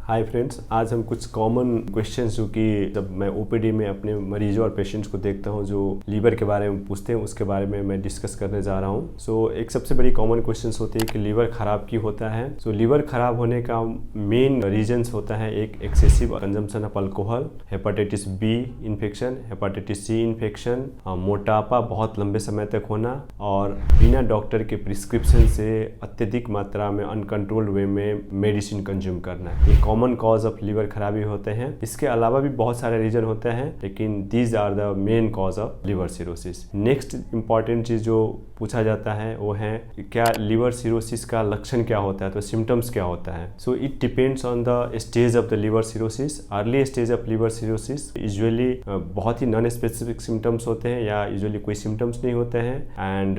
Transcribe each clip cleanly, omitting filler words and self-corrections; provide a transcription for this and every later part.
Hi friends, आज हम कुछ कॉमन क्वेश्चंस जो कि जब मैं ओपीडी में अपने मरीजों और पेशेंट्स को देखता हूं जो लीवर के बारे में पूछते हैं उसके बारे में मैं डिस्कस करने जा रहा हूं। एक सबसे बड़ी कॉमन क्वेश्चंस होती है कि लीवर खराब क्यों होता है। लीवर खराब होने का मेन रीजन्स होता है एक excessive consumption of alcohol, hepatitis B infection, hepatitis C infection, मोटापा बहुत लंबे समय तक होना और बिना डॉक्टर के प्रिस्क्रिप्शन से अत्यधिक मात्रा में अनकंट्रोल्ड वे में मेडिसिन कंज्यूम करना। ये कॉमन कॉज ऑफ लीवर खराबी होते हैं। इसके अलावा भी बहुत सारे रीजन होते हैं, लेकिन these are the main cause of liver cirrhosis. Next important चीज जो पूछा जाता है वो है क्या लीवर सिरोसिस का लक्षण क्या होता है, तो सिम्टम्स क्या होता है। It depends on the stage of the liver cirrhosis. Early stage of liver cirrhosis usually बहुत ही नॉन स्पेसिफिक सिम्टम्स होते हैं या यूजुअली कोई सिम्टम्स नहीं होते हैं। एंड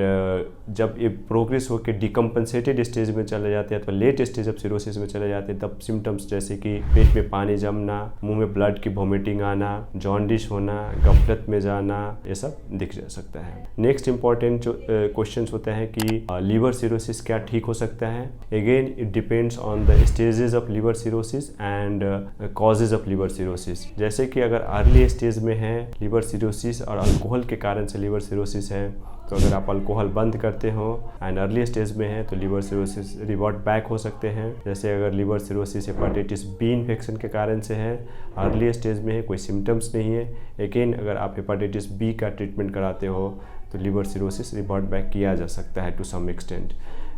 जब ये प्रोग्रेस होकर डिकम्पनसेटेड स्टेज में चले जाते हैं तो लेट स्टेज ऑफ सिरोसिस में चले जाते हैं, तब सिम्टम्स जैसे कि पेट में पानी जमना, मुंह में ब्लड की वोमिटिंग आना, जॉन्डिस होना, गफलत में जाना, ये सब दिख जा सकता है। नेक्स्ट इंपॉर्टेंट जो क्वेश्चंस होते हैं कि लीवर सिरोसिस क्या ठीक हो सकता है। Again it depends on the stages of liver cirrhosis and causes of liver cirrhosis. जैसे कि अगर अर्ली स्टेज में है लीवर सिरोसिस और अल्कोहल के कारण से लीवर सिरोसिस है, तो अगर आप अल्कोहल बंद करते हो एंड अर्ली स्टेज में है तो लीवर सिरोसिस रिवर्ट बैक हो सकते हैं। जैसे अगर liver cirrhosis hepatitis B infection के कारण से है, अर्ली स्टेज में है, कोई सिम्टम्स नहीं है, लेकिन अगर आप हेपेटाइटिस बी का ट्रीटमेंट कराते हो तो लीवर सिरोसिस रिवर्ट बैक किया जा सकता है टू सम एक्सटेंट।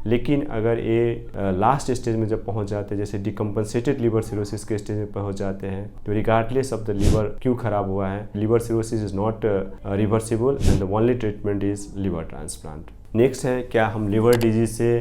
लेकिन अगर ये लास्ट स्टेज में जब पहुंच जाते हैं, जैसे डिकम्पनसेटेड लीवर सिरोसिस के स्टेज में पहुंच जाते हैं, तो रिगार्डलेस ऑफ द लीवर क्यों खराब हुआ है, liver cirrhosis is not reversible and the only treatment is liver transplant. Next है क्या हम लीवर डिजीज से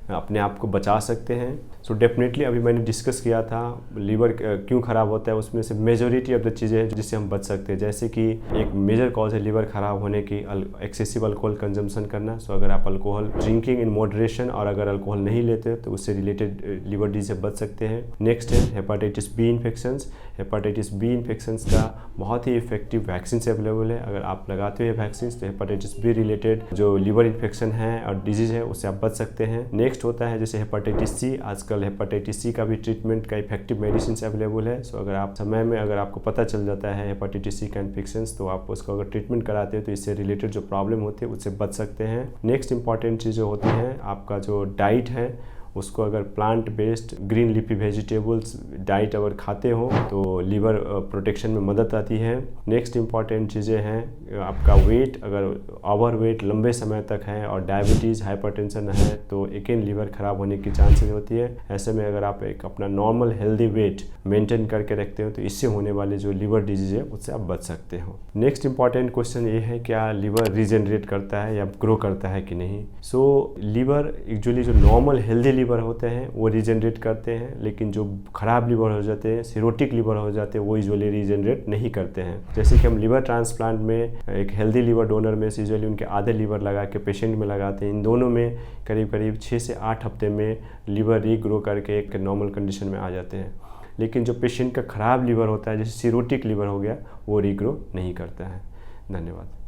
अपने आप को बचा सकते हैं। डेफिनेटली अभी मैंने डिस्कस किया था लीवर क्यों ख़राब होता है, उसमें से मेजॉरिटी ऑफ द चीज़ें हैं जिससे हम बच सकते हैं। जैसे कि एक मेजर कॉज है लीवर ख़राब होने की एक्सेसिव अल्कोहल कंजम्पशन करना। अगर आप अल्कोहल ड्रिंकिंग इन मॉडरेशन और अगर अल्कोहल नहीं लेते तो उससे रिलेटेड लीवर डिजीज से बच सकते हैं। नेक्स्ट है hepatitis B infections. Hepatitis B infections का बहुत ही इफेक्टिव वैक्सीन अवेलेबल है। अगर आप लगाते हो वैक्सीन तो हेपेटाइटिस बी रिलेटेड जो लीवर इन्फेक्शन है और डिजीज है उससे आप बच सकते हैं। नेक्स्ट होता है जैसे हेपेटाइटिस सी। आजकल हेपेटाइटिस सी का भी ट्रीटमेंट का इफेक्टिव मेडिसिन अवेलेबल है। अगर आप समय में अगर आपको पता चल जाता है हेपेटाइटिस सी का इन्फेक्शन, तो आप उसको अगर ट्रीटमेंट कराते हो तो इससे रिलेटेड जो प्रॉब्लम होती है उससे बच सकते हैं। नेक्स्ट इंपॉर्टेंट चीज़ जो होती है आपका जो डाइट है, उसको अगर plant based green leafy vegetables diet अगर खाते हो तो लीवर प्रोटेक्शन में मदद आती है। नेक्स्ट इंपॉर्टेंट चीज़ें हैं आपका वेट, अगर ओवर वेट लंबे समय तक है और डायबिटीज़ हाइपरटेंशन है तो अगेन लीवर ख़राब होने की चांसेस होती है। ऐसे में अगर आप एक अपना नॉर्मल हेल्दी वेट मेंटेन करके रखते हो तो इससे होने वाले जो लीवर डिजीज है उससे आप बच सकते हो। नेक्स्ट इंपॉर्टेंट क्वेश्चन ये है क्या लीवर रीजनरेट करता है या ग्रो करता है कि नहीं। लीवर एक्चुअली जो नॉर्मल हेल्दी लीवर होते हैं वो रीजनरेट करते हैं, लेकिन जो खराब लीवर हो जाते हैं, सिरोटिक लीवर हो जाते हैं, वो यूजुअली रीजनरेट नहीं करते हैं। जैसे कि हम लीवर ट्रांसप्लांट में एक हेल्दी लीवर डोनर में यूजुअली उनके आधे लीवर लगा के पेशेंट में लगाते हैं। इन दोनों में करीब करीब 6 से 8 हफ्ते में लीवर रीग्रो करके एक नॉर्मल कंडीशन में आ जाते हैं। लेकिन जो पेशेंट का खराब लीवर होता है जैसे सिरोटिक लीवर हो गया, वो रीग्रो नहीं करता है। धन्यवाद।